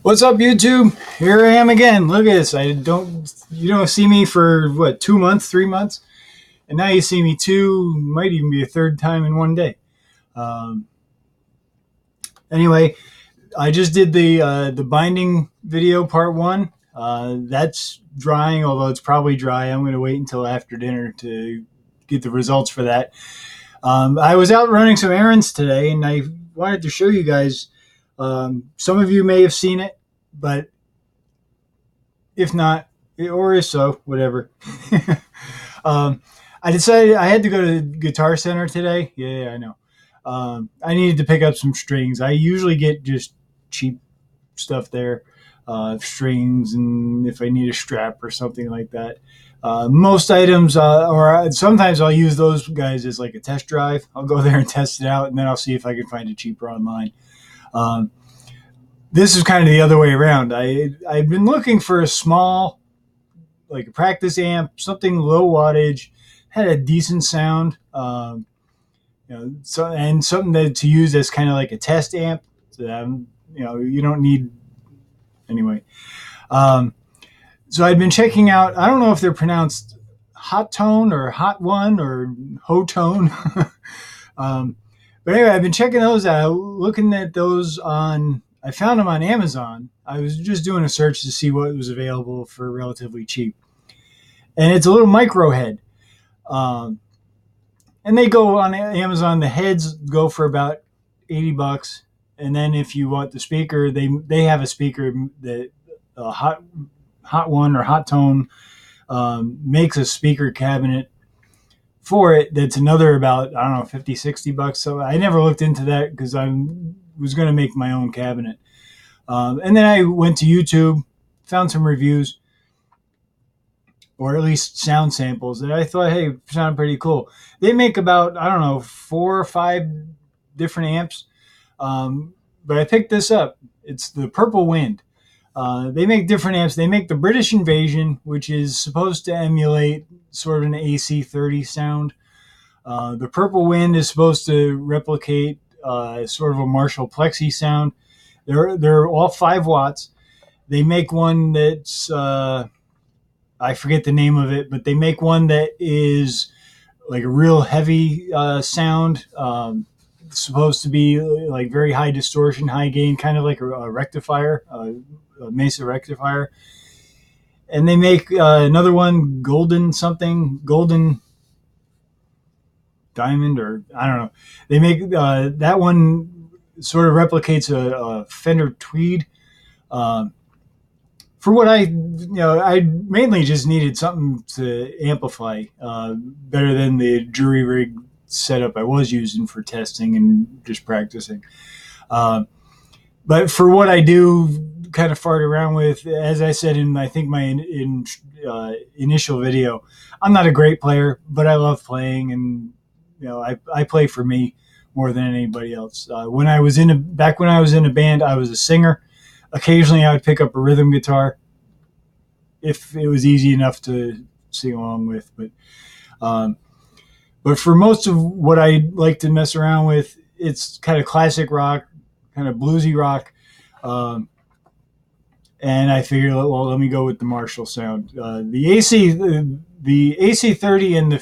What's up, YouTube? Here I am again. Look at this. You don't see me for what, 2 months, 3 months, and now you see me might even be a third time in one day. Um, anyway, I just did the binding video part one. That's drying, although it's probably dry. I'm going to wait until after dinner to get the results for that. I was out running some errands today, and I wanted to show you guys. Some of you may have seen it, but if not, or if so, whatever. um, I decided I had to go to Guitar Center today. Yeah, I know. I needed to pick up some strings. I usually get just cheap stuff there, strings, and if I need a strap or something like that. Most items, or sometimes I'll use those guys as like a test drive. I'll go there and test it out, and then I'll see if I can find it cheaper online. Um, this is kind of the other way around. I've been looking for a small, like a practice amp, something low wattage, had a decent sound, and something to use as kind of like a test amp. So, you don't need anyway. So I'd been checking out. I don't know if they're pronounced Hotone or Hot One or Hotone. But anyway, I've been checking those out, looking at those on. I found them on Amazon. I was just doing a search to see what was available for relatively cheap, and it's a little micro head. And they go on Amazon. The heads go for about $80, and then if you want the speaker, they have a speaker that hot one or hot tone makes a speaker cabinet for it. That's another about, I don't know, $50-$60. So I never looked into that because I was going to make my own cabinet. And then I went to YouTube, found some reviews, or at least sound samples that I thought, hey, sounded pretty cool. They make about, I don't know, 4 or 5 different amps. But I picked this up. It's the Purple Wind. They make different amps. They make the British Invasion, which is supposed to emulate sort of an AC30 sound. The Purple Wind is supposed to replicate sort of a Marshall Plexi sound. They're all 5 watts. They make one that's, I forget the name of it, but they make one that is like a real heavy sound. Supposed to be like very high distortion, high gain, kind of like a rectifier, a Mesa rectifier. And they make another one, golden diamond, or I don't know. They make that one sort of replicates a Fender Tweed. For what I mainly just needed something to amplify better than the jury rig setup I was using for testing and just practicing. But for what I do kind of fart around with, as I said in, I think, my initial video, I'm not a great player, but I love playing, and I play for me more than anybody else. Back when I was in a band, I was a singer. Occasionally I would pick up a rhythm guitar if it was easy enough to sing along with, but for most of what I like to mess around with, it's kind of classic rock, kind of bluesy rock. And I figured, well, let me go with the Marshall sound. The AC30 and the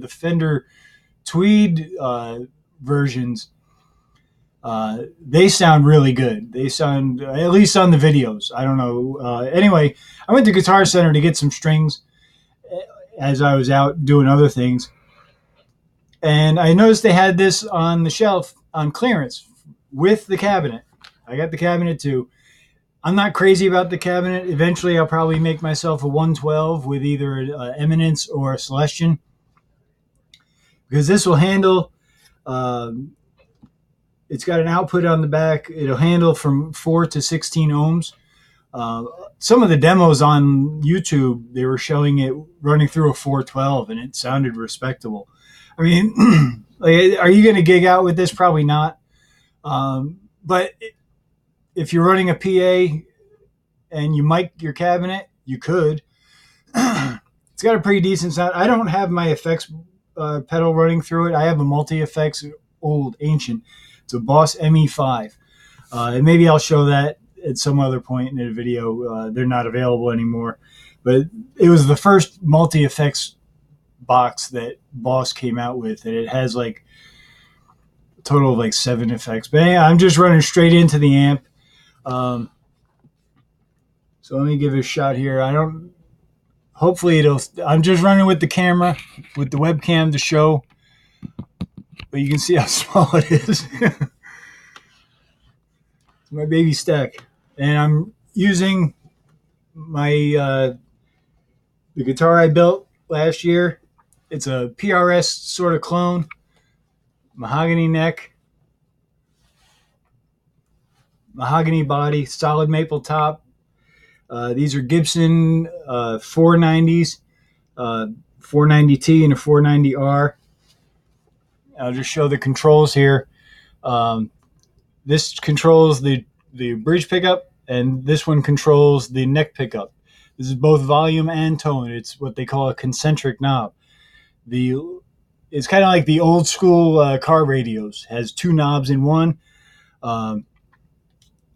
Fender Tweed versions, they sound really good. They sound, at least on the videos. I don't know. Anyway, I went to Guitar Center to get some strings as I was out doing other things. And I noticed they had this on the shelf on clearance with the cabinet. I got the cabinet too. I'm not crazy about the cabinet. Eventually, I'll probably make myself a 112 with either an Eminence or a Celestion, because this will handle, it's got an output on the back. It'll handle from 4 to 16 ohms. Some of the demos on YouTube, they were showing it running through a 412, and it sounded respectable. I mean, like, are you going to gig out with this? Probably not. But if you're running a PA and you mic your cabinet, you could. It's got a pretty decent sound. I don't have my effects pedal running through it. I have a multi-effects, old, ancient. It's a Boss ME5. And maybe I'll show that at some other point in the video. They're not available anymore. But it was the first multi-effects box that Boss came out with, and it has like a total of like 7 effects. But anyway, I'm just running straight into the amp. So let me give it a shot here. Hopefully I'm just running with the camera, with the webcam to show, but you can see how small it is. It's my baby stack. And I'm using the guitar I built last year. It's a PRS sort of clone, mahogany neck, mahogany body, solid maple top. These are Gibson 490s, 490T and a 490R. I'll just show the controls here. This controls the bridge pickup, and this one controls the neck pickup. This is both volume and tone. It's what they call a concentric knob. It's kind of like the old school car radios. It has 2 knobs in one. And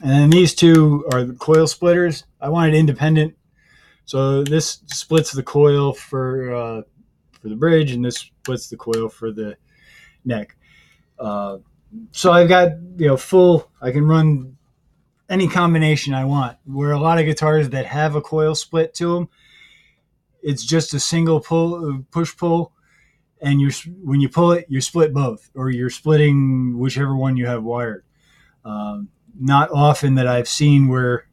then these 2 are the coil splitters. I wanted independent, so this splits the coil for the bridge, and this splits the coil for the neck. So I've got full. I can run any combination I want. Where a lot of guitars that have a coil split to them, it's just a single push pull, and when you pull it, you split both, or you're splitting whichever one you have wired. Not often that I've seen where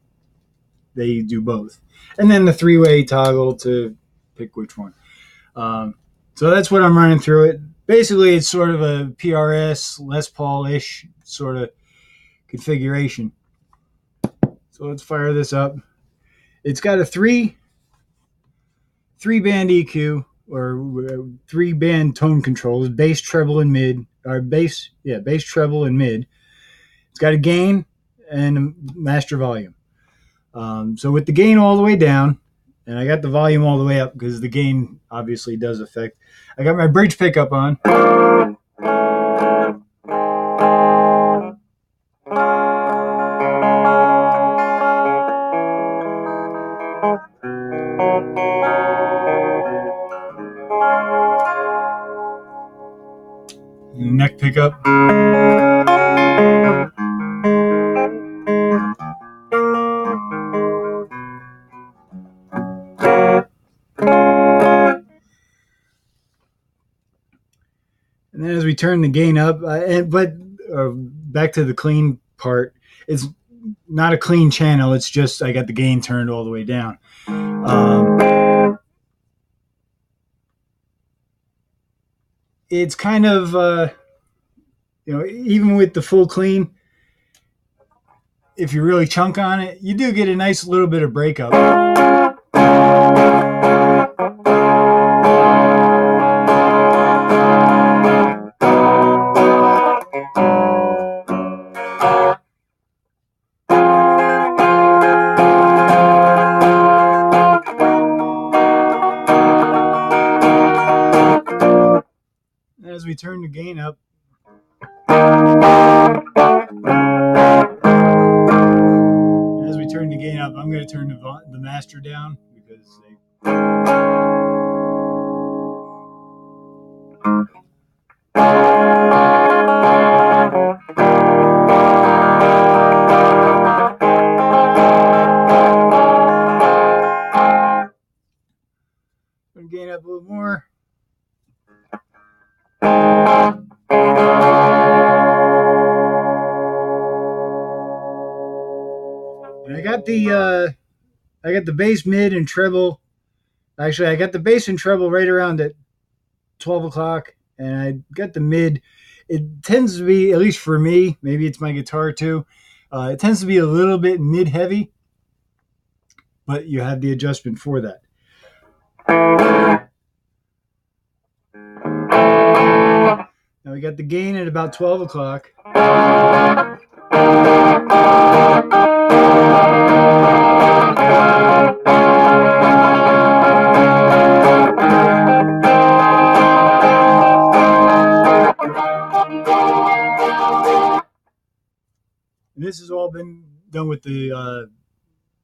they do both. And then the 3-way toggle to pick which one. So that's what I'm running through it. Basically, it's sort of a PRS, Les Paul-ish sort of configuration. So let's fire this up. It's got a 3-band EQ, or 3-band tone controls, bass, treble, and mid. Or bass, treble, and mid. It's got a gain and a master volume. So with the gain all the way down, and I got the volume all the way up because the gain obviously does affect. I got my bridge pickup on. Neck pickup. And then as we turn the gain up, back to the clean part, it's not a clean channel. It's just I got the gain turned all the way down. It's kind of, even with the full clean, if you really chunk on it, you do get a nice little bit of breakup. As we turn the gain up, I'm going to turn the master down because gain up a little more. And I got the bass, mid, and treble. Actually, I got the bass and treble right around at 12 o'clock, and I got the mid. It tends to be, at least for me, maybe it's my guitar too, it tends to be a little bit mid-heavy, but you have the adjustment for that. Now we got the gain at about 12 o'clock. And this has all been done with the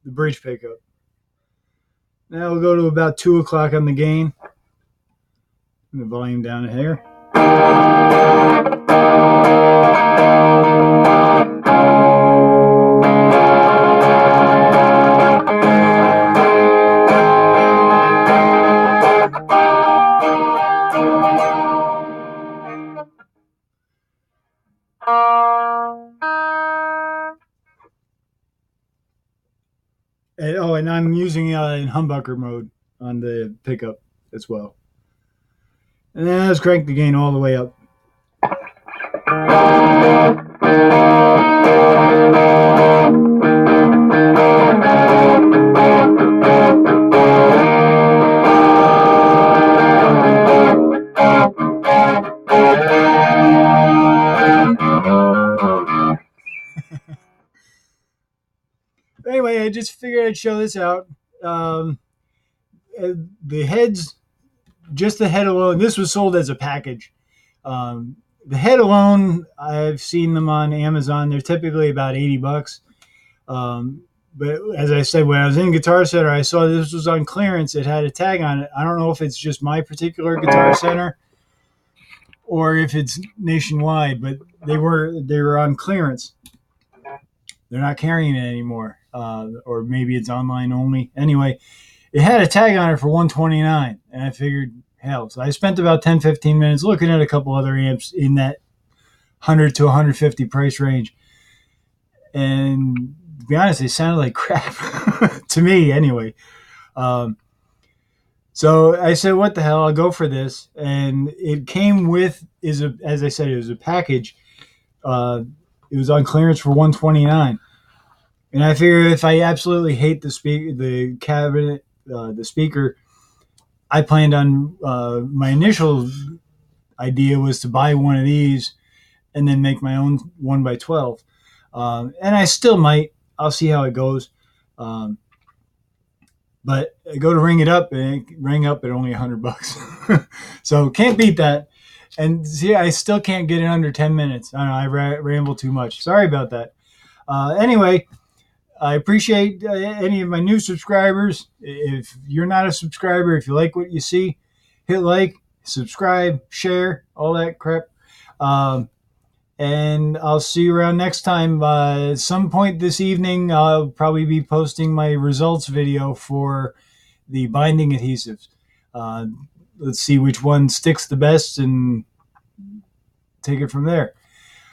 bridge pickup. Now we'll go to about 2 o'clock on the gain. The volume down here. And I'm using in humbucker mode on the pickup as well. And then let's crank the gain all the way up. Anyway, I just figured I'd show this out. The heads, just the head alone, this was sold as a package. The head alone, I've seen them on Amazon. They're typically about $80. But as I said, when I was in Guitar Center, I saw this was on clearance. It had a tag on it. I don't know if it's just my particular Guitar Center or if it's nationwide, but they were on clearance. They're not carrying it anymore, or maybe it's online only. Anyway, it had a tag on it for $129, and I figured, hell. So I spent about 10-15 minutes looking at a couple other amps in that 100 to 150 price range, and to be honest, they sounded like crap to me anyway. So I said, what the hell, I'll go for this. And it came with, as I said, it was a package. It was on clearance for $129. And I figured if I absolutely hate the cabinet, the speaker, I planned on, my initial idea was to buy one of these and then make my own 1x12. And I still might. I'll see how it goes. But I go to ring it up, and it rang up at only $100. So can't beat that. And see, I still can't get it under 10 minutes. I don't know, I ramble too much. Sorry about that. Anyway, I appreciate any of my new subscribers. If you're not a subscriber, if you like what you see, hit like, subscribe, share, all that crap. And I'll see you around next time. At some point this evening, I'll probably be posting my results video for the binding adhesives. Let's see which one sticks the best and take it from there.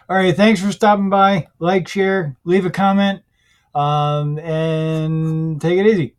All right, thanks for stopping by. Like, share, leave a comment, and take it easy.